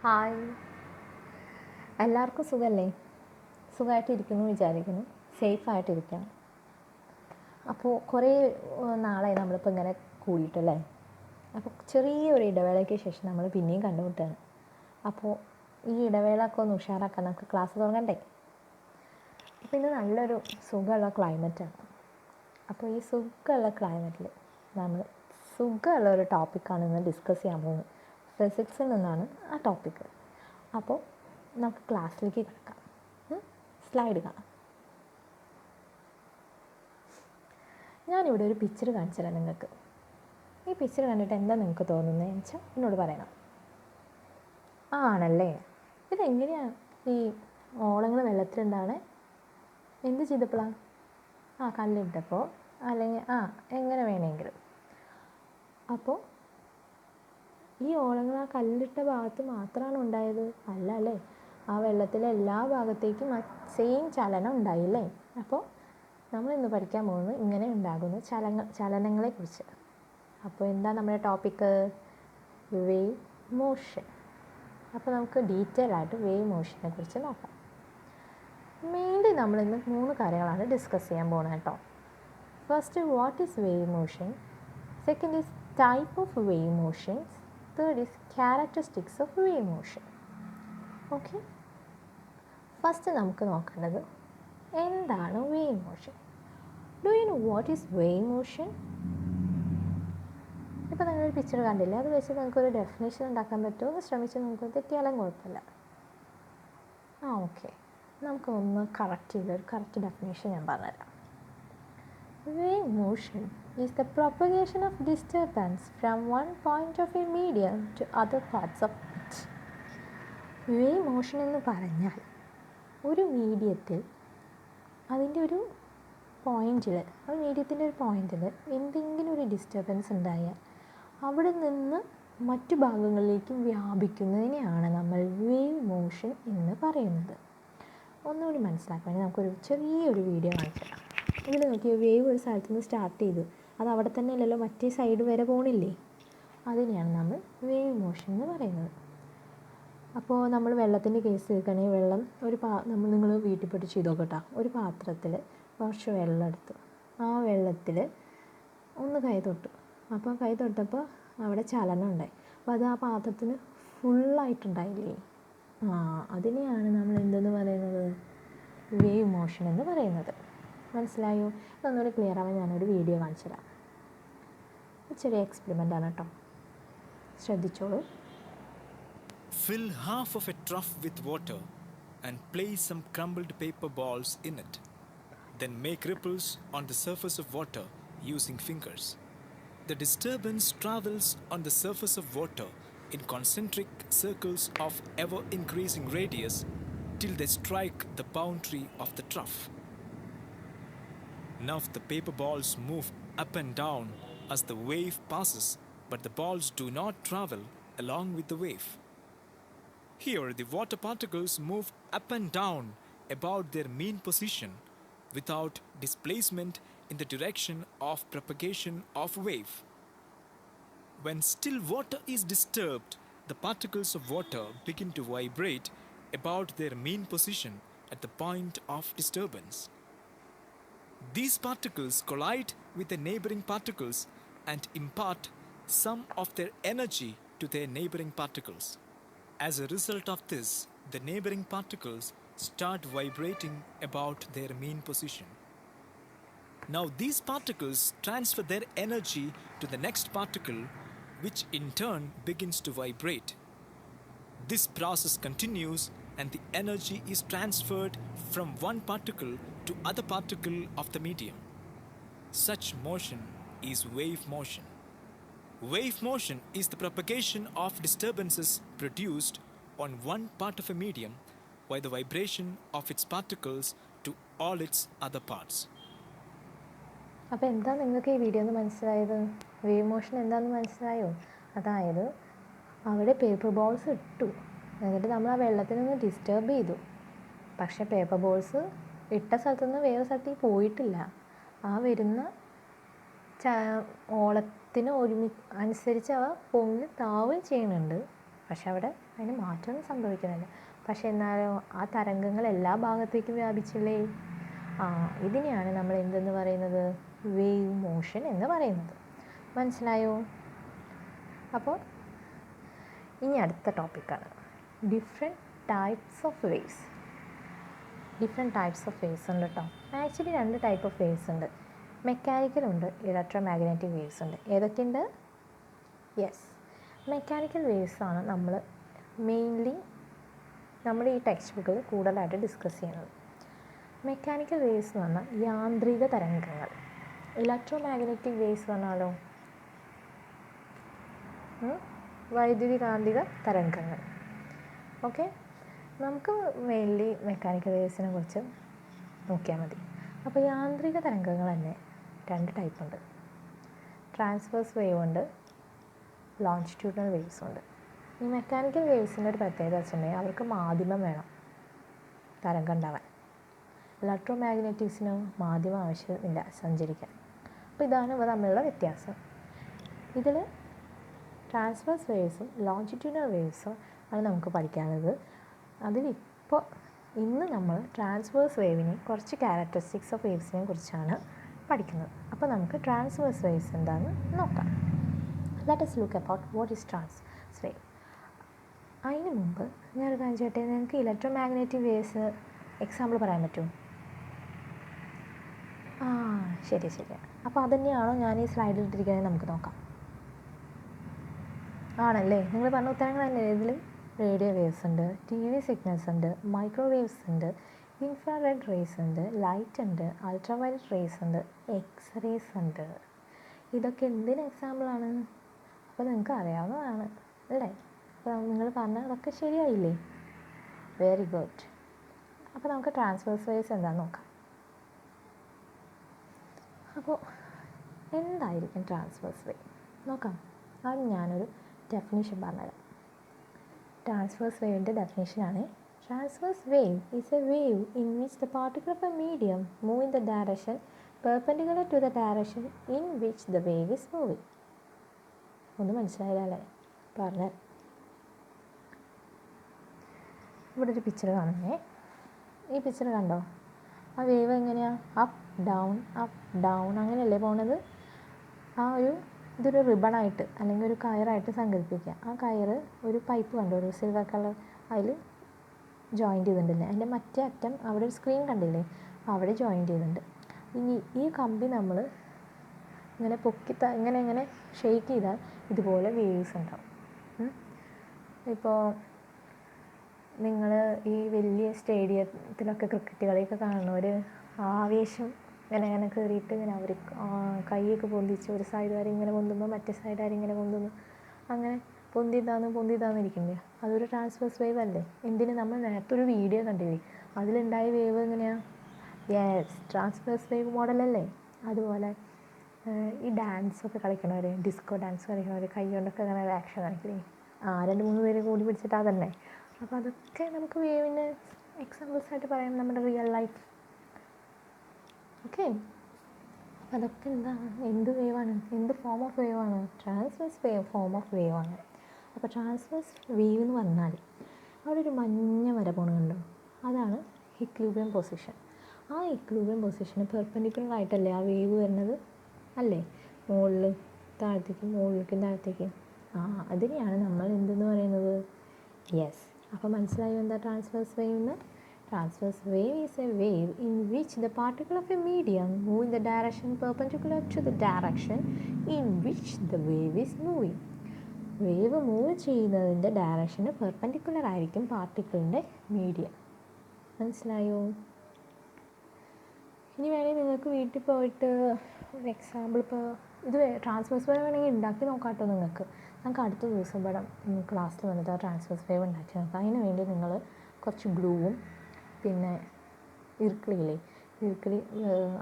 Hi, എല്ലാവർക്കും സുഖമല്ലേ? സുഖമായിട്ടിരിക്കുന്നു വിചാരിക്കുന്നു. സേഫായിട്ടിരിക്കണം. അപ്പോൾ കുറേ നാളായി നമ്മളിപ്പോൾ ഇങ്ങനെ കൂടിയിട്ടല്ലേ. അപ്പോൾ ചെറിയൊരു ഇടവേളയ്ക്ക് ശേഷം നമ്മൾ പിന്നെയും കണ്ടുമുട്ടുകയാണ്. അപ്പോൾ ഈ ഇടവേള ഒക്കെ ഒന്ന് ഉഷാറാക്കാൻ നമുക്ക് ക്ലാസ് തുടങ്ങണ്ടേ? അപ്പോൾ ഇന്ന് നല്ലൊരു സുഖമുള്ള ക്ലൈമറ്റാണ്. അപ്പോൾ ഈ സുഖമുള്ള ക്ലൈമറ്റിൽ നമ്മൾ സുഖമുള്ള ഒരു ടോപ്പിക്കാണ് ഇന്ന് ഡിസ്കസ് ചെയ്യാൻ പോകുന്നത്. ഫിസിക്സിൽ നിന്നാണ് ആ ടോപ്പിക്ക്. അപ്പോൾ നമുക്ക് ക്ലാസ്സിലേക്ക് കിടക്കാം. സ്ലൈഡ് കാണാം. ഞാനിവിടെ ഒരു പിക്ചർ കാണിച്ചു തരാം നിങ്ങൾക്ക്. ഈ പിക്ചർ കണ്ടിട്ട് എന്താ നിങ്ങൾക്ക് തോന്നുന്നതെന്ന് വെച്ചാൽ എന്നോട് പറയണം. ആണല്ലേ, ഇതെങ്ങനെയാണ് ഈ ഓളങ്ങൾ വെള്ളത്തിലുണ്ടാവണേ? എന്ത് ചെയ്തപ്പോഴാണ്? കല്ലിട്ടപ്പോൾ, അല്ലെങ്കിൽ എങ്ങനെ വേണമെങ്കിലും. അപ്പോൾ ഈ ഓളങ്ങൾ ആ കല്ലിട്ട ഭാഗത്ത് മാത്രമാണ് ഉണ്ടായത്? അല്ല അല്ലേ, ആ വെള്ളത്തിലെ എല്ലാ ഭാഗത്തേക്കും സെയിം ചലനം ഉണ്ടായില്ലേ? അപ്പോൾ നമ്മളിന്ന് പഠിക്കാൻ പോകുന്നത് ഇങ്ങനെ ഉണ്ടാകുന്ന ചലനങ്ങളെക്കുറിച്ച്. അപ്പോൾ എന്താ നമ്മുടെ ടോപ്പിക്ക്? Wave motion. അപ്പോൾ നമുക്ക് ഡീറ്റെയിൽ ആയിട്ട് വേവ് മോഷനെ കുറിച്ച് നോക്കാം. മെയിൻലി നമ്മളിന്ന് 3 കാര്യങ്ങളാണ് ഡിസ്കസ് ചെയ്യാൻ പോകുന്നത് കേട്ടോ. First, what is wave motion? Second is type of wave motions. Third is characteristics of wave motion. Okay, first നമുക്ക് നോക്കേണ്ടത് എന്താണ് wave motion. Do you know what is wave motion? ഇപ്പോൾ നിങ്ങളൊരു പിക്ചർ കണ്ടില്ലേ, അത് വെച്ച് നിങ്ങൾക്കൊരു ഡെഫിനേഷൻ ഉണ്ടാക്കാൻ പറ്റുമോ? ഒന്ന് ശ്രമിച്ച് നമുക്ക് തെറ്റിയാലും കുഴപ്പമില്ല. ഓക്കെ, നമുക്കൊന്ന് ഒരു കറക്റ്റ് ഡെഫിനേഷൻ ഞാൻ പറഞ്ഞുതരാം. Wave motion is the propagation of disturbance from one point of a medium to other parts of it. Wave motion എന്ന് പറഞ്ഞാൽ ഒരു മീഡിയത്തിൽ അതിൻ്റെ ഒരു പോയിൻറ്റിൽ, ആ മീഡിയത്തിൻ്റെ ഒരു പോയിൻറ്റിൽ എന്തെങ്കിലും ഒരു ഡിസ്റ്റർബൻസ് ഉണ്ടായാൽ അവിടെ നിന്ന് മറ്റു ഭാഗങ്ങളിലേക്ക് വ്യാപിക്കുന്നതിനെയാണ് നമ്മൾ വേവ് മോഷൻ എന്ന് പറയുന്നത്. ഒന്നുകൂടി മനസ്സിലാക്കാൻ വേണ്ടി നമുക്കൊരു ചെറിയൊരു വീഡിയോ കാണിച്ചു തരാം. ഇതിൽ നോക്കി, വേവ് ഒരു സ്ഥലത്ത് നിന്ന് സ്റ്റാർട്ട് ചെയ്തു, അത് അവിടെ തന്നെ അല്ലല്ലോ, മറ്റേ സൈഡ് വരെ പോകണില്ലേ? അതിനെയാണ് നമ്മൾ വേവ് മോഷൻ എന്ന് പറയുന്നത്. അപ്പോൾ നമ്മൾ വെള്ളത്തിൻ്റെ കേസ് എടുക്കുകയാണെങ്കിൽ, വെള്ളം നിങ്ങൾ വീട്ടിൽ പോയിട്ട് ചെയ്ത് നോക്കട്ടോ. ഒരു പാത്രത്തിൽ കുറച്ച് വെള്ളം എടുത്തു, ആ വെള്ളത്തിൽ ഒന്ന് കൈ തൊട്ടു. അപ്പോൾ കൈ തൊട്ടപ്പോൾ അവിടെ ചലനം ഉണ്ടായി. അപ്പോൾ അത് ആ പാത്രത്തിന് ഫുള്ളായിട്ടുണ്ടായില്ലേ? അതിനെയാണ് നമ്മൾ എന്തെന്ന് പറയുന്നത്? വേവ് മോഷൻ എന്ന് പറയുന്നത്. മനസ്സിലായോ? ഇതൊന്നുകൂടി ക്ലിയർ ആവാൻ ഞാനൊരു വീഡിയോ കാണിച്ചു തരാം. ചെറിയ എക്സ്പെരിമെൻ്റ് ആണ് കേട്ടോ, ശ്രദ്ധിച്ചോളൂ. Fill half of a trough with water and place some crumbled paper balls in it. Then make ripples on the surface of water using fingers. The disturbance travels on the surface of water in concentric circles of ever-increasing radius till they strike the boundary of the trough. Now the paper balls move up and down as the wave passes, but the balls do not travel along with the wave. Here the water particles move up and down about their mean position without displacement in the direction of propagation of wave. When still water is disturbed, the particles of water begin to vibrate about their mean position at the point of disturbance. These particles collide with the neighboring particles and impart some of their energy to their neighboring particles. As a result of this, the neighboring particles start vibrating about their mean position. Now these particles transfer their energy to the next particle, which in turn begins to vibrate. This process continues and the energy is transferred from one particle to other particle of the medium. Such motion is wave motion. Wave motion is the propagation of disturbances produced on one part of a medium by the vibration of its particles to all its other parts. അപ്പോൾ എന്താ നിങ്ങൾക്ക് ഈ video ഒന്ന് മനസ്സിലായത്? Wave motion എന്താണെന്ന് മനസ്സിലായോ? അതായത് അവിടെ പേപ്പർ ബോൾസ് ഇട്ടു, എന്നിട്ട് നമ്മൾ ആ വെള്ളത്തിനൊന്ന് ഡിസ്റ്റർബ് ചെയ്തു. പക്ഷേ പേപ്പർ ബോൾസ് ഇട്ട സ്ഥലത്തുനിന്ന് വേറെ സ്ഥലത്തേക്ക് പോയിട്ടില്ല. ആ വരുന്ന ഓളത്തിന് അനുസരിച്ച് അവ പൊങ്ങി താവുകയും ചെയ്യുന്നുണ്ട്. പക്ഷെ അവിടെ അതിന് മാറ്റമൊന്നും സംഭവിക്കുന്നില്ല. പക്ഷെ എന്നാലോ ആ തരംഗങ്ങൾ എല്ലാ ഭാഗത്തേക്കും വ്യാപിച്ചില്ലേ. ഇതിനെയാണ് നമ്മൾ എന്തെന്ന് പറയുന്നത്, വേവ് മോഷൻ എന്ന് പറയുന്നത്. മനസ്സിലായോ? അപ്പോൾ ഇനി അടുത്ത ടോപ്പിക്കാണ് different types of waves. Different types of waves ഉണ്ട് കേട്ടോ. ആക്ച്വലി 2 ടൈപ്പ് ഓഫ് വേവ്സ് ഉണ്ട്. മെക്കാനിക്കൽ ഉണ്ട്, ഇലക്ട്രോ മാഗ്നറ്റിക് വേവ്സ് ഉണ്ട്. ഏതൊക്കെയുണ്ട്? യെസ്, മെക്കാനിക്കൽ വേവ്സ് ആണ് നമ്മൾ മെയിൻലി നമ്മുടെ ഈ ടെക്സ്റ്റ് ബുക്കിൽ കൂടുതലായിട്ട് ഡിസ്കസ് ചെയ്യുന്നത്. മെക്കാനിക്കൽ വേവ്സ് എന്ന് പറഞ്ഞാൽ യാന്ത്രിക തരംഗങ്ങൾ. ഇലക്ട്രോ മാഗ്നറ്റിക് വേവ്സ് പറഞ്ഞാലോ വൈദ്യുതി കാന്തിക തരംഗങ്ങൾ. ഓക്കെ, നമുക്ക് മെയിൻലി മെക്കാനിക്കൽ വേവ്സിനെ കുറിച്ച് നോക്കിയാൽ മതി. അപ്പോൾ യാന്ത്രിക തരംഗങ്ങൾ തന്നെ 2 ടൈപ്പ് ഉണ്ട്. ട്രാൻസ്വേഴ്സ് വേവ് ഉണ്ട്, ലോഞ്ചിറ്റ്യൂഡിനൽ വേവ്സ് ഉണ്ട്. ഈ മെക്കാനിക്കൽ വേവ്സിൻ്റെ ഒരു പ്രത്യേകത വെച്ചിട്ടുണ്ടെങ്കിൽ അവർക്ക് മാധ്യമം വേണം തരംഗം ഉണ്ടാവാൻ. ഇലക്ട്രോ മാഗ്നറ്റിക്സിന് മാധ്യമം ആവശ്യമില്ല സഞ്ചരിക്കാൻ. അപ്പോൾ ഇതാണ് ഇവ തമ്മിലുള്ള വ്യത്യാസം. ഇതിൽ ട്രാൻസ്വേഴ്സ് വേവ്സും ലോഞ്ചിറ്റ്യൂഡിനൽ വേവ്സും ആണ് നമുക്ക് പഠിക്കാനുള്ളത്. അതിലിപ്പോൾ ഇന്ന് നമ്മൾ ട്രാൻസ്വേഴ്സ് വേവിനെ കുറച്ച് ക്യാരക്ടറിസ്റ്റിക്സ് ഓഫ് വേവ്സിനെ കുറിച്ചാണ് പഠിക്കുന്നത്. അപ്പോൾ നമുക്ക് ട്രാൻസ്വേഴ്സ് വേവ്സ് എന്താണെന്ന് നോക്കാം. Let us look about what is transverse wave. അതിന് മുമ്പ് ഞാനൊരു കാര്യം ചോദിച്ചോട്ടെ, നിങ്ങൾക്ക് ഇലക്ട്രോ മാഗ്നറ്റിക് വേവ്സ് എക്സാമ്പിൾ പറയാൻ പറ്റുമോ? ശരി. അപ്പോൾ അതുതന്നെയാണോ ഞാൻ ഈ സ്ലൈഡിൽ ഇട്ടിരിക്കുന്നത്? നമുക്ക് നോക്കാം. ആണല്ലേ, നിങ്ങൾ പറഞ്ഞ ഉത്തരങ്ങൾ തന്നെ. ഇതിൽ റേഡിയോ വേവ്സ് ഉണ്ട്, TV സിഗ്നൽസ് ഉണ്ട്, മൈക്രോവേവ്സ് ഉണ്ട്, ഇൻഫ്രാറെഡ് റേസ് ഉണ്ട്, ലൈറ്റ് ഉണ്ട്, അൾട്രാവയലറ്റ് റേസ് ഉണ്ട്, എക്സ്റേസ് ഉണ്ട്. ഇതൊക്കെ എന്തിന് എക്സാമ്പിളാണ്? അപ്പോൾ നിങ്ങൾക്ക് അറിയാവുന്നതാണ് അല്ലേ? അപ്പോൾ നിങ്ങൾ പറഞ്ഞാൽ അതൊക്കെ ശരിയായില്ലേ? Very good. അപ്പോൾ നമുക്ക് ട്രാൻസ്വേഴ്സ് വേവ്സ് എന്താണെന്ന് നോക്കാം. അപ്പോൾ എന്തായിരിക്കും ട്രാൻസ്വേഴ്സ് വേവ് നോക്കാം. ആദ്യം ഞാനൊരു ഡെഫിനിഷൻ പറഞ്ഞുതരാം. ട്രാൻസ്വേഴ്സ് വേവിൻ്റെ ഡെഫിനിഷനാണ്: transverse wave is a wave in which the particle of a medium move in the direction perpendicular to the direction in which the wave is moving. ഒന്ന് മനസ്സിലായല്ലേ? പറഞ്ഞാൽ ഇവിടെ ഒരു പിക്ചർ കാണുന്നേ. ഈ പിക്ചർ കണ്ടോ? ആ വേവ് എങ്ങനെയാണ്? അപ്പ് ഡൗൺ അങ്ങനെയല്ലേ പോണത്? ഇതൊരു റിബണായിട്ട് അല്ലെങ്കിൽ ഒരു കയറായിട്ട് സങ്കല്പിക്കുക. ആ കയറ് ഒരു പൈപ്പ് കണ്ടോ, ഒരു സിൽവർ കളർ, അതിൽ ജോയിൻറ്റ് ചെയ്തിട്ടുണ്ടല്ലേ? അതിൻ്റെ മറ്റേ അറ്റം അവിടെ ഒരു സ്ക്രീൻ കണ്ടില്ലേ, അവിടെ ജോയിൻറ്റ് ചെയ്തിട്ടുണ്ട്. ഇനി ഈ കമ്പി നമ്മൾ ഇങ്ങനെ ഇങ്ങനെ ഷെയ്ക്ക് ചെയ്താൽ ഇതുപോലെ വേവ്സ് ഉണ്ടാവും. ഇപ്പോൾ നിങ്ങൾ ഈ വലിയ സ്റ്റേഡിയത്തിലൊക്കെ ക്രിക്കറ്റ് കളിയൊക്കെ കാണുന്നവർ ആവേശം ഇങ്ങനെ കയറിയിട്ട് ഇങ്ങനെ അവർ കൈയൊക്കെ പൊന്തിച്ച് ഒരു സൈഡ് വരെ ഇങ്ങനെ പൊന്തുമ്പോൾ മറ്റേ സൈഡ് വരെ ഇങ്ങനെ പൊന്തുന്നു, അങ്ങനെ പൊന്തിതാന്നിരിക്കില്ലേ? അതൊരു ട്രാൻസ്വേഴ്സ് വേവ് അല്ലേ? എന്തിന്? നമ്മൾ നേരത്തെ ഒരു വീഡിയോ കണ്ടില്ലേ, അതിലുണ്ടായ വേവ് എങ്ങനെയാണ്? യെസ്, ട്രാൻസ്വേഴ്സ് വേവ് മോഡലല്ലേ? അതുപോലെ ഈ ഡാൻസൊക്കെ കളിക്കണവർ, ഡിസ്കോ ഡാൻസ് കളിക്കണവർ കൈ കൊണ്ടൊക്കെ അങ്ങനെ ആക്ഷൻ കാണിക്കില്ലേ? 2-3 പേര് കൂടി പിടിച്ചിട്ട് അതല്ലേ? അപ്പോൾ അതൊക്കെ നമുക്ക് വേവിന് എക്സാമ്പിൾസായിട്ട് പറയാം നമ്മുടെ റിയൽ ലൈഫ്. ഓക്കെ, അതൊക്കെ എന്താണ്? എന്ത് വേവാണ്? എന്ത് ഫോം ഓഫ് വേവാണ്? ട്രാൻസ്വേഴ്സ് വേവ് ഫോം ഓഫ് വേവാണ്. അപ്പോൾ ട്രാൻസ്വേഴ്സ് വേവ് എന്ന് പറഞ്ഞാൽ അവിടെ ഒരു മഞ്ഞ വര പോണുണ്ടോ? അതാണ് ഇക്വിലിബ്രിയം പൊസിഷൻ. ആ ഇക്വിലിബ്രിയം പൊസിഷന് പെർപെൻഡിക്കുലർ ആയിട്ടല്ലേ ആ വേവ് വരുന്നത് അല്ലേ? മുകളിൽ താഴത്തേക്ക്, മുകളിലേക്കും താഴത്തേക്കും. അതിനെയാണ് നമ്മൾ എന്തെന്ന് പറയുന്നത്? യെസ്. അപ്പോൾ മനസ്സിലായോ എന്താ ട്രാൻസ്വേഴ്സ് വേവ് എന്ന്? Transverse wave is a wave in which the particle of a medium move in the direction perpendicular to the direction in which the wave is moving. Wave move ചെയ്യുന്നതിൻ്റെ direction perpendicular ആയിരിക്കും പാർട്ടിക്കിളിൻ്റെ medium. മനസ്സിലായോ? ഇനി വേണമെങ്കിൽ നിങ്ങൾക്ക് വീട്ടിൽ പോയിട്ട് ഒരു example, ഇപ്പോൾ ഇത് ട്രാൻസ്വേഴ്സ് വേവ് വേണമെങ്കിൽ ഉണ്ടാക്കി നോക്കാട്ടോ നിങ്ങൾക്ക്. നമുക്ക് അടുത്ത ദിവസം ഇവിടെ ക്ലാസ്സിൽ വന്നിട്ട് ആ ട്രാൻസ്വേഴ്സ് വേവ് ഉണ്ടാക്കി നോക്കാം. അതിന് വേണ്ടി നിങ്ങൾ കുറച്ച് ഗ്ലൂവും പിന്നെ ഇർക്കിളിയില്ലേ, ഇർക്കിളി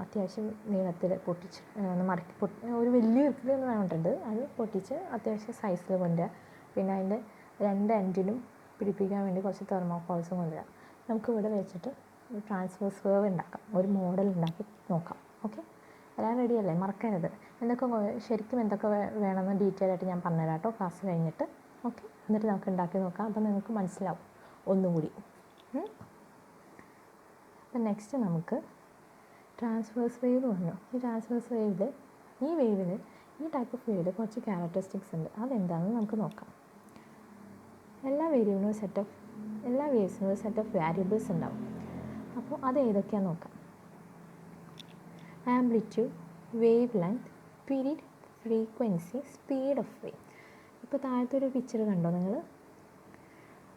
അത്യാവശ്യം നീളത്തിൽ പൊട്ടിച്ച് മടക്കി ഒരു വലിയ ഇർക്കിളി ഒന്ന് വേണ്ടിട്ടുണ്ട്. അത് പൊട്ടിച്ച് അത്യാവശ്യം സൈസിൽ കൊണ്ടുവരിക. പിന്നെ അതിൻ്റെ 2 എൻഡിലും പിടിപ്പിക്കാൻ വേണ്ടി കുറച്ച് തെർമോക്കോൾസും കൊണ്ടുവരിക. നമുക്ക് ഇവിടെ വെച്ചിട്ട് ഒരു ട്രാൻസ്വേഴ്സ് വേവ് ഉണ്ടാക്കാം, ഒരു മോഡൽ ഉണ്ടാക്കി നോക്കാം. ഓക്കെ, എല്ലാം റെഡിയല്ലേ? മറക്കരുത്. ശരിക്കും എന്തൊക്കെ വേണമെന്ന് ഡീറ്റെയിൽ ആയിട്ട് ഞാൻ പറഞ്ഞുതരാം കേട്ടോ ക്ലാസ് കഴിഞ്ഞിട്ട്. ഓക്കെ, എന്നിട്ട് നമുക്ക് ഉണ്ടാക്കി നോക്കാം. അപ്പോൾ നിങ്ങൾക്ക് മനസ്സിലാവും ഒന്നുകൂടി. അപ്പം നെക്സ്റ്റ് നമുക്ക് ട്രാൻസ്വേഴ്സ് വേവ് പറഞ്ഞു. ഈ ട്രാൻസ്വേഴ്സ് വേവിൽ ഈ ടൈപ്പ് ഓഫ് വേവിൽ കുറച്ച് ക്യാരക്ടറിസ്റ്റിക്സ് ഉണ്ട്. അതെന്താണെന്ന് നമുക്ക് നോക്കാം. എല്ലാ വേവ്സിനും ഒരു സെറ്റ് ഓഫ് വാരിയബിൾസ് ഉണ്ടാവും. അപ്പോൾ അത് ഏതൊക്കെയാണെന്ന് നോക്കാം. Amplitude, wave length, period, frequency, speed of wave. ഇപ്പോൾ താഴത്തെ ഒരു പിക്ചർ കണ്ടോ നിങ്ങൾ?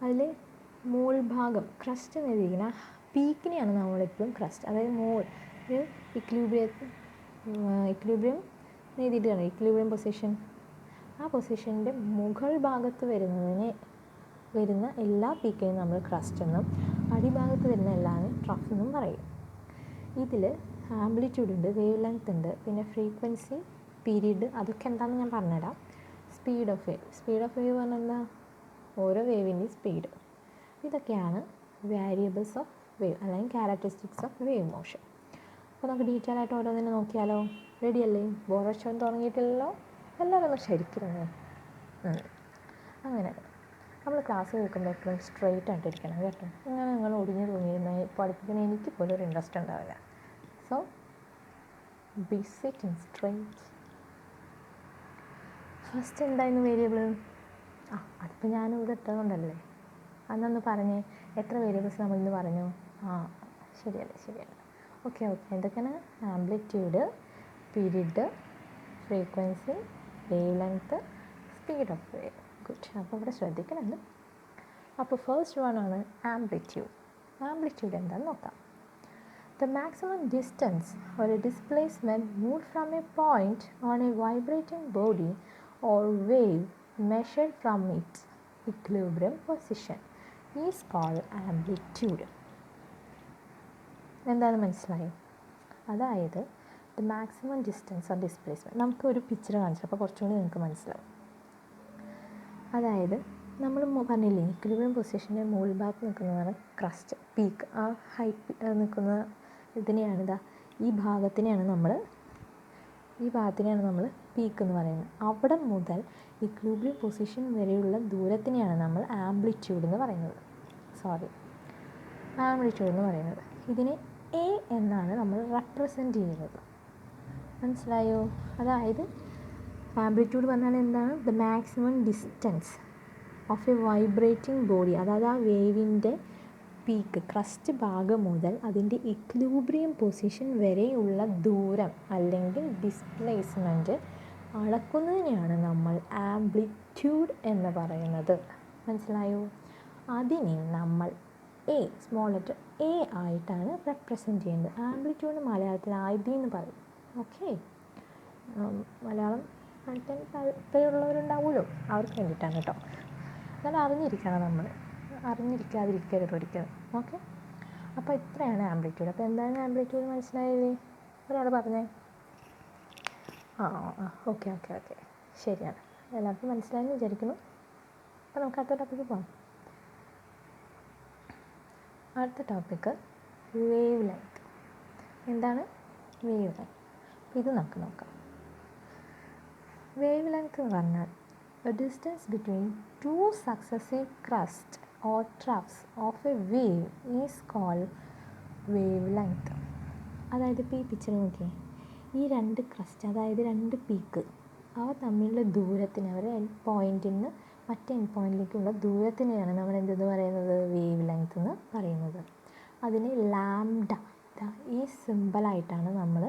അതിൽ മോൾ ഭാഗം ക്രസ്റ്റ് എന്നിരിക്കുന്ന പീക്കിനെയാണ് നമ്മളെപ്പോഴും ക്രസ്റ്റ്, അതായത് ഒരു ഇക്വിലിബ്രിയം എഴുതിയിട്ട് കാണും, ഇക്വിലിബ്രിയം പൊസിഷൻ. ആ പൊസിഷൻ്റെ മുകൾ ഭാഗത്ത് വരുന്ന എല്ലാ പീക്കിനെയും നമ്മൾ ക്രസ്റ്റ് എന്നും അടിഭാഗത്ത് വരുന്ന എല്ലാവരും ട്രഫ് എന്നും പറയും. ഇതിൽ ആംപ്ലിറ്റ്യൂഡ് ഉണ്ട്, വേവ് ലെങ്ത് ഉണ്ട്, പിന്നെ ഫ്രീക്വൻസി, പീരീഡ്, അതൊക്കെ എന്താണെന്ന് ഞാൻ പറഞ്ഞുതരാം. സ്പീഡ് ഓഫ് വേവ് പറഞ്ഞാൽ എന്താ? ഓരോ വേവിൻ്റെയും സ്പീഡ്. ഇതൊക്കെയാണ് വേരിയബിൾസ് ഓഫ് വേവ് അല്ലെങ്കിൽ ക്യാരക്ടറിസ്റ്റിക്സ് ഓഫ് വേവ് മോഷൻ. അപ്പോൾ നമുക്ക് ഡീറ്റെയിൽ ആയിട്ട് ഓരോന്നിനെ നോക്കിയാലോ? റെഡി അല്ലേ? ബോറടിച്ചോൻ തുടങ്ങിയിട്ടില്ലല്ലോ? എല്ലാവരും ഒന്ന് ശരിക്കിരുന്നു. അങ്ങനെ നമ്മൾ ക്ലാസ് കേൾക്കുമ്പോൾ എപ്പോഴും സ്ട്രെയിറ്റ് ആയിട്ടിരിക്കണം കേട്ടോ. അങ്ങനെ നിങ്ങൾ ഒടിഞ്ഞു തൂങ്ങിയിരുന്ന പഠിപ്പിക്കുന്ന എനിക്ക് പോലും ഒരു ഇൻട്രസ്റ്റ് ഉണ്ടാവില്ല. So be sitting straight. First എന്തായിരുന്നു വേരിയബിൾ? അതിപ്പോൾ ഞാനിവിടെ ഇട്ടതുകൊണ്ടല്ലേ. അന്നൊന്ന് പറഞ്ഞേ, എത്ര വേരിയബിൾസ് നമ്മളിന്ന് പറഞ്ഞു? ശരിയല്ല. ഓക്കെ. എന്തൊക്കെയാണ്? Amplitude, period, frequency, wave length, speed of wave. Good. അപ്പോൾ ഇവിടെ ശ്രദ്ധിക്കണമല്ലോ. അപ്പോൾ ഫസ്റ്റ് വൺ ആണ് ആംപ്ലിറ്റ്യൂഡ്. ആംപ്ലിറ്റ്യൂഡ് എന്താണെന്ന് നോക്കാം. The maximum distance or a displacement moved from a point on a vibrating body or wave measured from its equilibrium position is called amplitude. എന്താണ് മനസ്സിലായോ? അതായത് the maximum distance or displacement. നമുക്കൊരു picture കാണിച്ചപ്പോൾ അപ്പോൾ കുറച്ചുകൂടി നിങ്ങൾക്ക് മനസ്സിലാവും. അതായത് നമ്മൾ പറഞ്ഞില്ലേ, ഇക്വിലിബ്രിയം പൊസിഷൻ്റെ മുകൾ ഭാഗത്ത് നിൽക്കുന്നതാണ് ക്രസ്റ്റ്, പീക്ക്. ആ ഹൈറ്റ് നിൽക്കുന്ന ഈ ഭാഗത്തിനെയാണ് നമ്മൾ പീക്ക് എന്ന് പറയുന്നത്. അവിടെ മുതൽ ഇക്വിലിബ്രിയം പൊസിഷൻ വരെയുള്ള ദൂരത്തിനെയാണ് നമ്മൾ ആംപ്ലിറ്റ്യൂഡ് എന്ന് പറയുന്നത്. ഇതിനെ എ എന്നാണ് നമ്മൾ റെപ്രസെൻറ്റ് ചെയ്യുന്നത്. മനസ്സിലായോ? അതായത് ആംപ്ലിറ്റ്യൂഡ് പറഞ്ഞാൽ എന്താണ്? The maximum distance of A vibrating body, അതായത് ആ വേവിൻ്റെ പീക്ക് ക്രസ്റ്റ് ഭാഗം മുതൽ അതിൻ്റെ ഇക്വിലിബ്രിയം പൊസിഷൻ വരെയുള്ള ദൂരം അല്ലെങ്കിൽ ഡിസ്പ്ലേസ്മെൻറ്റ് അളക്കുന്നതിനെയാണ് നമ്മൾ ആംപ്ലിറ്റ്യൂഡ് എന്ന് പറയുന്നത്. മനസ്സിലായോ? അതിനെ നമ്മൾ സ്മോൾ ലെറ്റർ എ ആയിട്ടാണ് റെപ്രസെൻറ്റ് ചെയ്യുന്നത്. ആംപ്ലിറ്റ്യൂഡ് മലയാളത്തിൽ ആദ്യം എന്ന് പറയും. ഓക്കെ, മലയാളം പഠിക്കാൻ താല്പര്യമുള്ളവരുണ്ടാവുമല്ലോ, അവർക്ക് വേണ്ടിയിട്ടാണ് കേട്ടോ. എന്നാലും അറിഞ്ഞിരിക്കാതിരിക്കരുത് ഒരിക്കലും. ഓക്കെ, അപ്പോൾ ഇത്രയാണ് ആംപ്ലിറ്റ്യൂഡ്. അപ്പോൾ എന്താണ് ആംപ്ലിറ്റ്യൂഡ് മനസ്സിലായില്ലേ? ഒരാൾ പറഞ്ഞേ. ഓക്കെ, ശരിയാണ്. എല്ലാവർക്കും മനസ്സിലായെന്ന് വിചാരിക്കുന്നു. അപ്പോൾ നമുക്ക് അടുത്ത ടോപ്പിക്ക് പോകാം. അടുത്ത ടോപ്പിക്ക് വേവ് ലെങ്ത്. എന്താണ് വേവ് ലെങ്ത്? അപ്പോൾ ഇത് നമുക്ക് നോക്കാം. വേവ് ലെങ്ത് എന്ന് പറഞ്ഞാൽ a distance between two successive crusts or troughs of a wave is called wavelength. അതായത് ഇപ്പോൾ ഈ പിക്ചർ നോക്കിയേ, ഈ രണ്ട് ക്രസ്റ്റ്, അതായത് രണ്ട് പീക്ക്, അവ തമ്മിലുള്ള ദൂരത്തിന്, അവരുടെ എൻഡ് പോയിൻറ്റിൽ നിന്ന് മറ്റേ എൻഡ് പോയിൻറ്റിലേക്കുള്ള ദൂരത്തിനെയാണ് നമ്മൾ എന്തെന്ന് പറയുന്നത്? വേവ് ലെങ്ത് എന്ന് പറയുന്നത്. അതിന് ലാംഡ, ഈ സിമ്പിളായിട്ടാണ് നമ്മൾ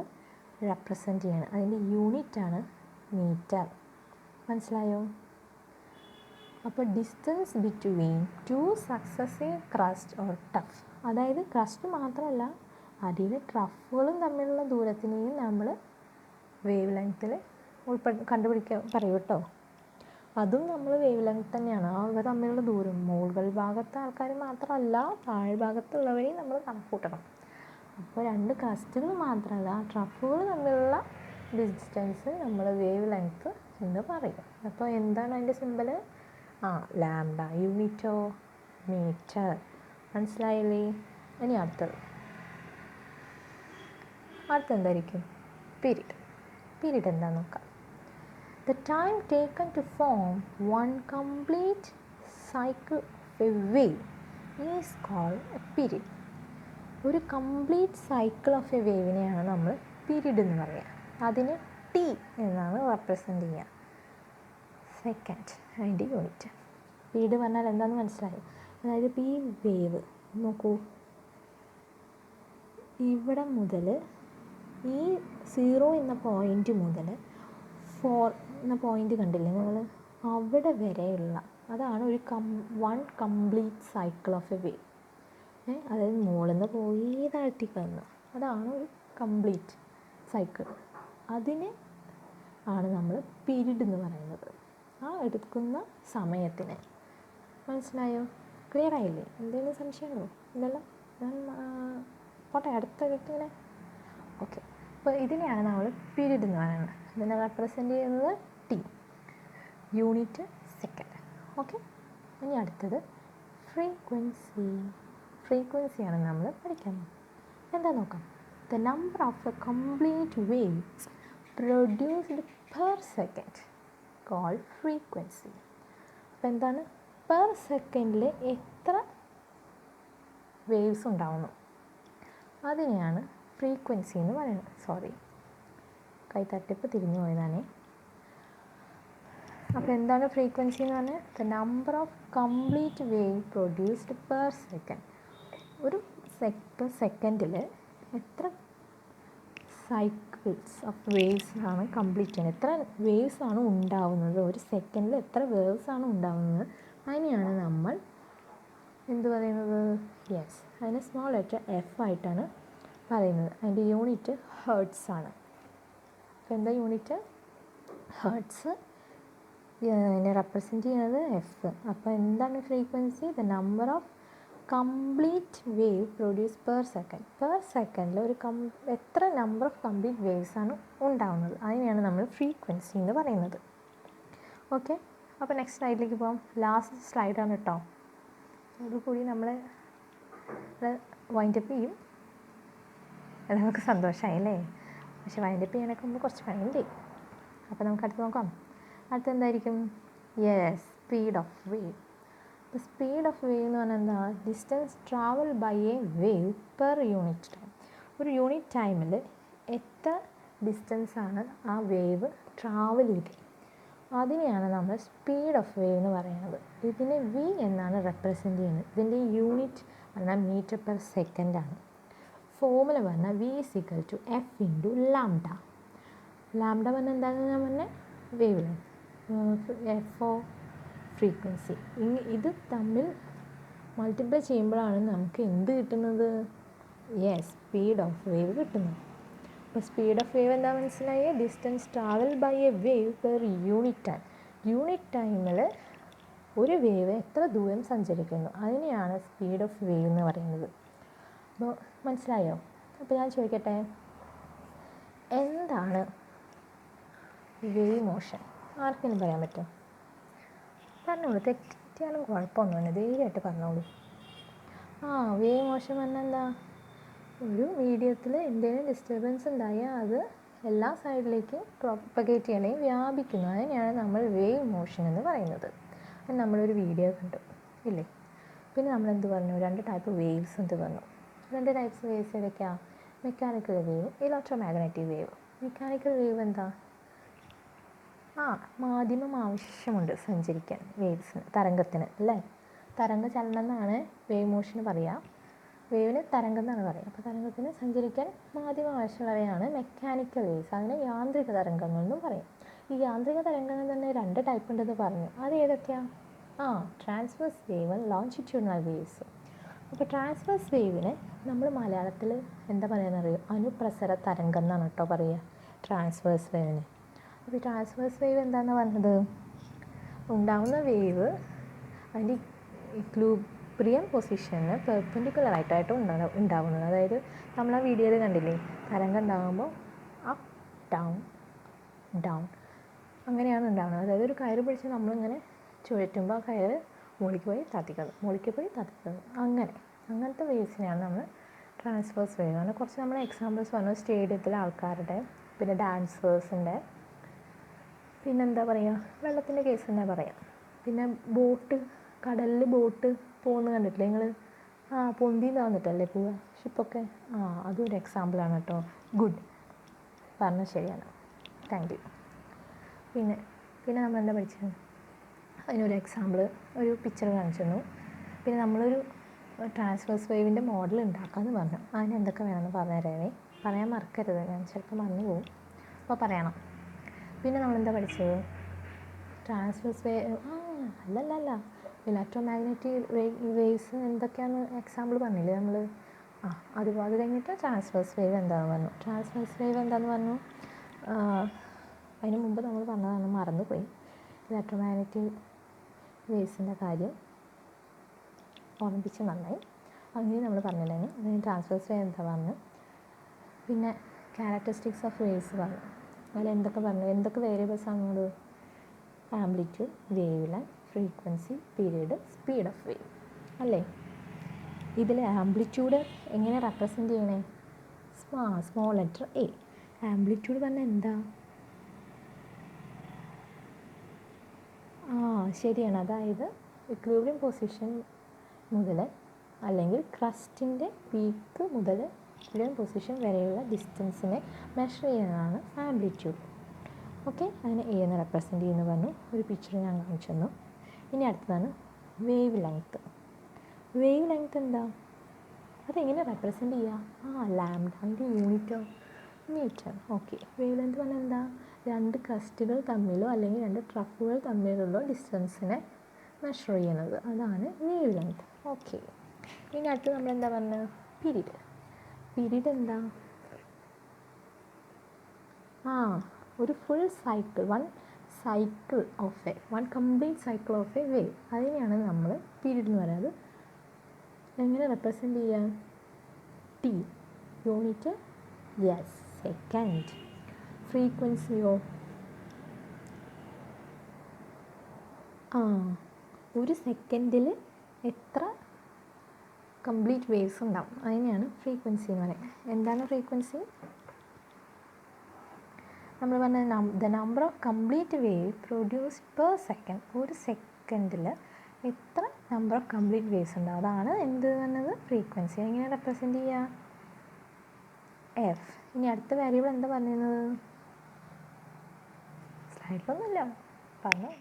റെപ്രസെൻറ്റ് ചെയ്യുന്നത്. അതിൻ്റെ യൂണിറ്റാണ് മീറ്റർ. മനസ്സിലായോ? അപ്പോൾ distance between two successive crest or tough, അതായത് ക്രസ്റ്റ് മാത്രമല്ല അടിയിലെ ട്രഫുകളും തമ്മിലുള്ള ദൂരത്തിനെയും നമ്മൾ വേവ് ലെങ്ത്തിൽ പറയും കേട്ടോ. അതും നമ്മൾ വേവ് ലെങ്ത് തന്നെയാണ്. അവ തമ്മിലുള്ള ദൂരം മുകൾ ഭാഗത്തെ ആൾക്കാർ മാത്രമല്ല, താഴ്ഭാഗത്തുള്ളവരെയും നമ്മൾ കണക്കൂട്ടണം. അപ്പോൾ രണ്ട് ക്രസ്റ്റുകൾ മാത്രമല്ല, ട്രഫുകൾ തമ്മിലുള്ള ഡിസ്റ്റൻസ് നമ്മൾ വേവ് ലെങ്ത്ത് എന്ന് പറയും. അപ്പോൾ എന്താണ് അതിൻ്റെ സിമ്പിൾ? ലാംഡ. യൂണിറ്റോ? മീറ്റർ. മനസ്സിലായില്ലേ? ഇനി അടുത്തെന്തായിരിക്കും? പീരീഡ് എന്താണെന്ന് നോക്കാം. The time taken to form one complete cycle of a wave is called a period. ഒരു കംപ്ലീറ്റ് സൈക്കിൾ ഓഫ് എ വേവിനെയാണ് നമ്മൾ പീരീഡ് എന്ന് പറയുക. അതിന് ടി എന്നാണ് റെപ്രസെൻ്റ് ചെയ്യുക. സെക്കൻഡ് അതിൻ്റെ യൂണിറ്റ്. പീരീഡ് പറഞ്ഞാൽ എന്താണെന്ന് മനസ്സിലായി. അതായത് ഇപ്പോൾ ഈ വേവ് നോക്കൂ, ഇവിടെ മുതൽ ഈ 0 എന്ന പോയിൻ്റ് മുതൽ 4 എന്ന പോയിൻ്റ് കണ്ടില്ലേ നിങ്ങൾ, അവിടെ വരെയുള്ള അതാണ് ഒരു one complete cycle of a wave. അതായത് മുകളിൽ നിന്ന് പോയി താഴ്ത്തി വന്നു, അതാണ് ഒരു കംപ്ലീറ്റ് സൈക്കിൾ. അതിന് ആണ് നമ്മൾ പീരീഡ് എന്ന് പറയുന്നത്. ആ എടുക്കുന്ന സമയത്തിന്. മനസ്സിലായോ? ക്ലിയർ ആയില്ലേ? എന്തെങ്കിലും സംശയമുണ്ടോ? ഇല്ലല്ലോ. ഞാൻ പോട്ടെ അടുത്തിങ്ങനെ. ഓക്കെ, അപ്പോൾ ഇതിനെയാണ് നമ്മൾ പീരീഡ് എന്ന് പറയുന്നത്. ഇതിനെ റെപ്രസെൻ്റ് ചെയ്യുന്നത് ടി, യൂണിറ്റ് സെക്കൻഡ്. ഓക്കെ, ഇനി അടുത്തത് ഫ്രീക്വൻസി. ഫ്രീക്വൻസിയാണ് നമ്മൾ പഠിക്കാൻ പോകുന്നത്. എന്താ നോക്കാം. The number of a complete waves produced per second called frequency. അപ്പോൾ എന്താണ്? പെർ സെക്കൻഡിൽ എത്ര വേവ്സ് ഉണ്ടാവുന്നു അതിനെയാണ് ഫ്രീക്വൻസി എന്ന് പറയുന്നത്. സോറി, കൈത്തട്ടിപ്പ് തിരിഞ്ഞു പോയതാണേ. അപ്പോൾ എന്താണ് ഫ്രീക്വൻസി എന്ന് പറഞ്ഞാൽ? The number of complete wave produced per second. ഒരു സെക്കൻഡിൽ എത്ര സൈക്കിൾസ് ഓഫ് വേവ്സ് ആണ് കംപ്ലീറ്റ് ചെയ്യുന്നത്, എത്ര വേവ്സ് ആണ് ഉണ്ടാവുന്നത്, ഒരു സെക്കൻഡിൽ എത്ര വേവ്സ് ആണ് ഉണ്ടാവുന്നത്, അതിനെയാണ് നമ്മൾ എന്ത് പറയുന്നത്? യെസ്, അതിന് സ്മോൾ ലെറ്റർ എഫ് ആയിട്ടാണ് പറയുന്നത്. അതിൻ്റെ യൂണിറ്റ് ഹെർട്സ് ആണ്. അപ്പോൾ എന്താ യൂണിറ്റ്? ഹെർട്സ്. ഇതിനെ റെപ്രസെൻ്റ് ചെയ്യുന്നത് എഫ്. അപ്പോൾ എന്താണ് frequency? The number of complete wave produce per second. Per സെക്കൻഡിൽ ഒരു എത്ര നമ്പർ ഓഫ് കംപ്ലീറ്റ് വേവ്സ് ആണ് ഉണ്ടാവുന്നത്, അതിനെയാണ് നമ്മൾ ഫ്രീക്വൻസി എന്ന് പറയുന്നത്. ഓക്കെ, അപ്പോൾ നെക്സ്റ്റ് സ്ലൈഡിലേക്ക് പോകാം. ലാസ്റ്റ് സ്ലൈഡാണ് കേട്ടോ. അതുകൂടി നമ്മൾ വൈൻഡപ്പ് ചെയ്യും. എല്ലാവർക്കും സന്തോഷമായി അല്ലേ? പക്ഷെ വൈൻഡപ്പ് ചെയ്യാനൊക്കെ മുമ്പ് കുറച്ച് പണിയുണ്ട്. അപ്പോൾ നമുക്ക് അടുത്ത് നോക്കാം. അടുത്ത് എന്തായിരിക്കും? Yes, speed of wave. The speed of wave എന്ന് പറഞ്ഞാൽ എന്താ? Distance travel by a wave per unit time. ഒരു യൂണിറ്റ് ടൈമിൽ എത്ര ഡിസ്റ്റൻസാണ് ആ വേവ് ട്രാവൽ ചെയ്തത്, അതിനെയാണ് നമ്മൾ സ്പീഡ് ഓഫ് വേവ് എന്ന് പറയുന്നത്. ഇതിനെ വി എന്നാണ് റെപ്രസെൻ്റ് ചെയ്യുന്നത്. ഇതിൻ്റെ യൂണിറ്റ് പറഞ്ഞാൽ മീറ്റർ പെർ സെക്കൻഡാണ്. ഫോമുല പറഞ്ഞാൽ V is equal to F into lambda. Lambda പറഞ്ഞാൽ എന്താണെന്ന് ഞാൻ പറഞ്ഞാൽ wave length, F O frequency. ഇത് തമ്മിൽ മൾട്ടിപ്ലൈ ചെയ്യുമ്പോഴാണ് നമുക്ക് എന്ത് കിട്ടുന്നത്? യെസ്, സ്പീഡ് ഓഫ് വേവ് കിട്ടുന്നത്. അപ്പോൾ സ്പീഡ് ഓഫ് വേവ് എന്താ മനസ്സിലായി? Distance travel by a wave per unit time. Unit ടൈമിൽ ഒരു വേവ് എത്ര ദൂരം സഞ്ചരിക്കുന്നു അതിനെയാണ് സ്പീഡ് ഓഫ് വേവ് എന്ന് പറയുന്നത്. അപ്പോൾ മനസ്സിലായോ? അപ്പോൾ ഞാൻ ചോദിക്കട്ടെ, എന്താണ് വേവ് മോഷൻ? ആർക്കെങ്കിലും പറയാൻ പറ്റുമോ? പറഞ്ഞോളൂ, തെറ്റിയാലും കുഴപ്പമൊന്നുമില്ല, ധൈര്യമായിട്ട് പറഞ്ഞോളൂ. വേവ് മോഷൻ പറഞ്ഞാൽ എന്താ? ഒരു മീഡിയത്തിൽ എന്തെങ്കിലും ഡിസ്റ്റർബൻസ് ഉണ്ടായാൽ അത് എല്ലാ സൈഡിലേക്കും പ്രൊപ്പഗേറ്റ് ചെയ്യണമെങ്കിൽ വ്യാപിക്കുന്നു. അതിനെയാണ് നമ്മൾ വേവ് മോഷൻ എന്ന് പറയുന്നത്. അത് നമ്മളൊരു വീഡിയോ കണ്ടു ഇല്ലേ? പിന്നെ നമ്മളെന്ത് പറഞ്ഞു? 2 ടൈപ്പ് വേവ്സ് എന്ത് പറഞ്ഞു? 2 ടൈപ്സ് വേവ്സ് ഏതൊക്കെയാണ്? Mechanical wave, electromagnetic wave. Mechanical wave എന്താ? മാധ്യമം ആവശ്യമുണ്ട് സഞ്ചരിക്കാൻ വേവ്സിന്, തരംഗത്തിന് അല്ലേ? തരംഗ ചലനം എന്നാണ് വേവ് മോഷന് പറയുക. വേവിന് തരംഗം എന്നാണ് പറയുക. അപ്പോൾ തരംഗത്തിന് സഞ്ചരിക്കാൻ മാധ്യമം ആവശ്യമുള്ളവയാണ് മെക്കാനിക്കൽ വേവ്സ്. അതിന് യാന്ത്രിക തരംഗങ്ങൾ എന്നും പറയും. ഈ യാന്ത്രിക തരംഗങ്ങൾ തന്നെ 2 ടൈപ്പ് ഉണ്ടെന്ന് പറഞ്ഞു. അത് ഏതൊക്കെയാണ്? Transverse wave, longitudinal waves. അപ്പോൾ ട്രാൻസ്വേഴ്സ് വേവിന് നമ്മൾ മലയാളത്തിൽ എന്താ പറയുക? അനുപ്രസര തരംഗം എന്നാണ് കേട്ടോ പറയുക ട്രാൻസ്വേഴ്സ് വേവിന്. അപ്പോൾ ഈ ട്രാൻസ്വേഴ്സ് വേവ് എന്താണെന്ന് പറഞ്ഞത്? ഉണ്ടാവുന്ന വേവ് അതിൻ്റെ ഇക്വിലിബ്രിയം പൊസിഷന് പെർപെൻഡിക്കുലറായിട്ടായിട്ട് ഉണ്ടാവുന്നത്. അതായത് നമ്മൾ ആ വീഡിയോയിൽ കണ്ടില്ലേ, തരംഗം ഉണ്ടാകുമ്പോൾ അപ്പ് ഡൗൺ ഡൗൺ അങ്ങനെയാണ് ഉണ്ടാകുന്നത്. അതായത് ഒരു കയറ് പിടിച്ച് നമ്മളിങ്ങനെ ചുഴറ്റുമ്പോൾ ആ കയറ് മുകളിലേക്ക് പോയി താത്തിക്കുന്നത്, മുകളിലേക്ക് പോയി താത്തിക്കുന്നത്, അങ്ങനത്തെ വേവ്സിനെയാണ് നമ്മൾ ട്രാൻസ്വേഴ്സ് വേവ്. അങ്ങനെ കുറച്ച് നമ്മൾ എക്സാമ്പിൾസ് പറഞ്ഞു. സ്റ്റേഡിയത്തിലെ ആൾക്കാരുടെ, പിന്നെ ഡാൻസേഴ്സിൻ്റെ, പിന്നെന്താ പറയുക, വെള്ളത്തിൻ്റെ കേസ് തന്നെ പറയാം. പിന്നെ ബോട്ട്, കടലിൽ ബോട്ട് പോകുന്നത് കണ്ടിട്ടില്ലേ നിങ്ങൾ? പൊന്തി താന്നിട്ടല്ലേ പോവുക ഷിപ്പൊക്കെ. അതും ഒരു എക്സാമ്പിളാണ് കേട്ടോ. ഗുഡ്, പറഞ്ഞത് ശരിയാണ്. Thank you. പിന്നെ നമ്മളെന്താ പഠിച്ചത്? അതിനൊരു എക്സാമ്പിൾ, ഒരു പിക്ചർ കാണിച്ചു തന്നു. പിന്നെ നമ്മളൊരു ട്രാൻസ്വേഴ്സ് വേവിൻ്റെ മോഡൽ ഉണ്ടാക്കാമെന്ന് പറഞ്ഞു. അതിന് എന്തൊക്കെ വേണമെന്ന് പറഞ്ഞുതരാമേ. പറയാൻ മറക്കരുത്, ഞാൻ ചിലപ്പോൾ മറന്നു പോകും, അപ്പോൾ പറയണം. പിന്നെ നമ്മളെന്താ പഠിച്ചത്? ട്രാൻസ്വേഴ്സ് വേവ് അല്ല ഇലക്ട്രോ മാഗ്നറ്റിക് വേവ്സ് എന്തൊക്കെയാണ് എക്സാമ്പിൾ പറഞ്ഞില്ലേ നമ്മൾ? അത് കഴിഞ്ഞിട്ട് ട്രാൻസ്വേഴ്സ് വേവ് എന്താണെന്ന് പറഞ്ഞു. ട്രാൻസ്വേഴ്സ് വേവ് എന്താണെന്ന് പറഞ്ഞു. അതിന് മുമ്പ് നമ്മൾ പറഞ്ഞതാണ്, മറന്നുപോയി. ഇലക്ട്രോ മാഗ്നറ്റിക് വേവ്സിൻ്റെ കാര്യം ഓർമ്മിപ്പിച്ച് നന്നായി. അങ്ങനെ നമ്മൾ പറഞ്ഞിട്ടുണ്ടെങ്കിൽ അതിന് ട്രാൻസ്വേഴ്സ് വേവ് എന്താ പറഞ്ഞു. പിന്നെ ക്യാരക്ടറിസ്റ്റിക്സ് ഓഫ് വേവ്സ് പറഞ്ഞു. അതിൽ എന്തൊക്കെ പറഞ്ഞു, എന്തൊക്കെ വേരിയബിൾസ് ആണ്? Amplitude, wave length, frequency, period, speed of wave അല്ലേ? ഇതിൽ ആംപ്ലിറ്റ്യൂഡ് എങ്ങനെ റെപ്രസെൻറ്റ് ചെയ്യണേ? Small letter A. ആംപ്ലിറ്റ്യൂഡ് പറഞ്ഞാൽ എന്താ? ശരിയാണ്, അതായത് ഇക്വിലിബ്രിയം പൊസിഷൻ മുതൽ അല്ലെങ്കിൽ ക്രസ്റ്റിൻ്റെ പീക്ക് മുതൽ ഇക്വിലിബ്രിയം പൊസിഷൻ വരെയുള്ള ഡിസ്റ്റൻസിനെ മെഷർ ചെയ്യുന്നതാണ് ആംപ്ലിറ്റ്യൂഡ്. ഓക്കെ, അതിനെ എ എന്ന് റെപ്രസെൻറ്റ് ചെയ്യുന്നു പറഞ്ഞു. ഒരു പിക്ചർ ഞാൻ കാണിച്ചു തന്നു. ഇനി അടുത്തതാണ് വേവ് ലെങ്ത്ത്. വേവ് ലെങ്ത്ത് എന്താ? അതെങ്ങനെ റെപ്രസെൻറ്റ് ചെയ്യുക? ലാംഡാൻ്റെ യൂണിറ്റോ? മീറ്റർ. ഓക്കെ, വേവ് ലെങ്ത്ത് പറഞ്ഞാൽ എന്താ? രണ്ട് ക്രസ്റ്റുകൾ തമ്മിലോ അല്ലെങ്കിൽ രണ്ട് ട്രഫുകൾ തമ്മിലുള്ള ഡിസ്റ്റൻസിനെ മെഷർ ചെയ്യുന്നത്, അതാണ് വേവ് ലെങ്ത്ത്. ഓക്കെ, ഇനി അടുത്ത് നമ്മളെന്താ പറഞ്ഞത്? പീരീഡ്. പീരീഡ് എന്താ? ഒരു full cycle, one complete cycle of a wave, അതിനെയാണ് നമ്മൾ പീരീഡ് എന്ന് പറയുന്നത്. എങ്ങനെ റെപ്രസെൻറ്റ് ചെയ്യാം? ടി. യൂണിറ്റ്? Yes, second. ഫ്രീക്വൻസിയോ? ഒരു സെക്കൻഡിൽ എത്ര കംപ്ലീറ്റ് വേവ്സ് ഉണ്ടാവും, അതിനെയാണ് ഫ്രീക്വൻസി എന്ന് പറയുന്നത്. എന്താണ് ഫ്രീക്വൻസി? നമ്മൾ പറഞ്ഞ the number of complete wave produce per second. ഒരു സെക്കൻഡിൽ എത്ര നമ്പർ ഓഫ് കംപ്ലീറ്റ് വേവ്സ് ഉണ്ടാവും, അതാണ് എന്ത് പറഞ്ഞത്? ഫ്രീക്വൻസി. എങ്ങനെ റെപ്രസെൻറ്റ് ചെയ്യുക? എഫ്. ഇനി അടുത്ത വേരിയബിൾ എന്താ പറഞ്ഞിരുന്നത്? സ്ലൈഡിലൊന്നുമില്ല, പറഞ്ഞു.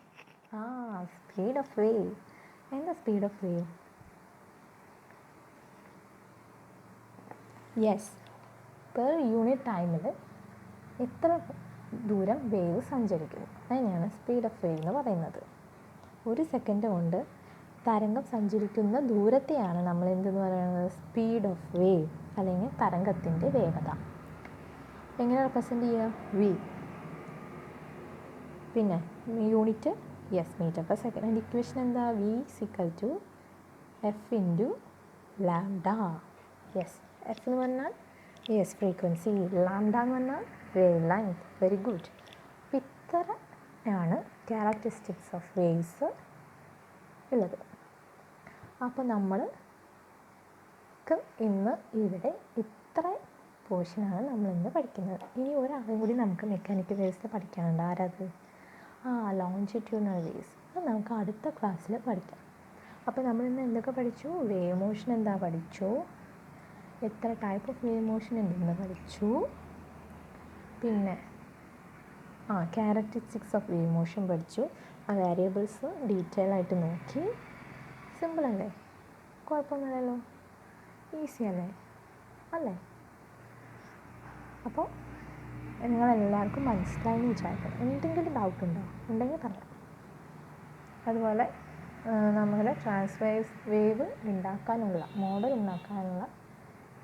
Speed of wave. എന്താ speed of wave? Yes, per unit ടൈമിൽ എത്ര ദൂരം വേവ് സഞ്ചരിക്കുന്നു, അതിനെയാണ് സ്പീഡ് ഓഫ് വേവ് എന്ന് പറയുന്നത്. ഒരു സെക്കൻഡ് കൊണ്ട് തരംഗം സഞ്ചരിക്കുന്ന ദൂരത്തെയാണ് നമ്മൾ എന്തെന്ന് പറയുന്നത്? സ്പീഡ് ഓഫ് വേവ് അല്ലെങ്കിൽ തരംഗത്തിൻ്റെ വേഗത. എങ്ങനെ റെപ്രസെൻറ്റ് ചെയ്യുക? വി. പിന്നെ unit? Yes, metre per second. അതിൻ്റെ ഇക്വേഷൻ എന്താ? V equal to F into lambda. Yes, F എന്ന് പറഞ്ഞാൽ യെസ് ഫ്രീക്വൻസി, ലാംഡ എന്ന് പറഞ്ഞാൽ വേവ് ലെങ്ത്. Very good. അപ്പോൾ ഇത്രയാണ് ക്യാരക്ടറിസ്റ്റിക്സ് ഓഫ് വേവ്സ് ഉള്ളത്. അപ്പോൾ നമ്മൾക്ക് ഇന്ന് ഇവിടെ ഇത്ര പോർഷനാണ് നമ്മളിന്ന് പഠിക്കുന്നത്. ഇനി ഒരാളും കൂടി നമുക്ക് മെക്കാനിക്കൽ വേവ്സ് പഠിക്കാനുണ്ട്. ആരത്? Longitudinal waves. അത് നമുക്ക് അടുത്ത ക്ലാസ്സിൽ പഠിക്കാം. അപ്പോൾ നമ്മളിന്ന് എന്തൊക്കെ പഠിച്ചു? വേവ് മോഷൻ എന്താ പഠിച്ചു, എത്ര ടൈപ്പ് ഓഫ് വേവ് മോഷൻ ഉണ്ടെന്ന് പഠിച്ചു, പിന്നെ ക്യാരക്ടറിസ്റ്റിക്സ് ഓഫ് വേവ് മോഷൻ പഠിച്ചു. ആ വേരിയബിൾസ് ഡീറ്റെയിൽ ആയിട്ട് നോക്കി. സിമ്പിളല്ലേ? കുഴപ്പമൊന്നുമില്ലല്ലോ, ഈസി അല്ലേ? അപ്പോൾ നിങ്ങളെല്ലാവർക്കും മനസ്സിലായെന്ന് വിചാരിക്കണം. എന്തെങ്കിലും ഡൗട്ട് ഉണ്ടോ? ഉണ്ടെങ്കിൽ പറയാം. അതുപോലെ നമ്മുടെ ട്രാൻസ്വേഴ്സ് വേവ് ഉണ്ടാക്കാനുള്ള മോഡൽ ഉണ്ടാക്കാനുള്ള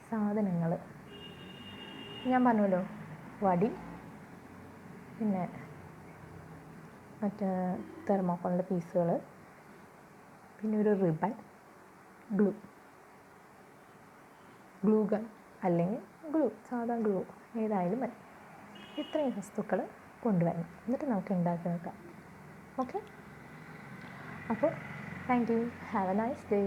സാധനങ്ങൾ ഞാൻ പറഞ്ഞല്ലോ. വടി, പിന്നെ മറ്റേ തെർമോക്കോളിൻ്റെ പീസുകൾ, പിന്നെ ഒരു റിബൺ, ഗ്ലൂ ഗൺ അല്ലെങ്കിൽ സാധാ ഗ്ലൂ ഏതായാലും മതി. ഇത്രയും വസ്തുക്കൾ കൊണ്ടുവരണം, എന്നിട്ട് നമുക്ക് ഉണ്ടാക്കി നോക്കാം. ഓക്കെ, അപ്പോൾ thank you. Have A nice day.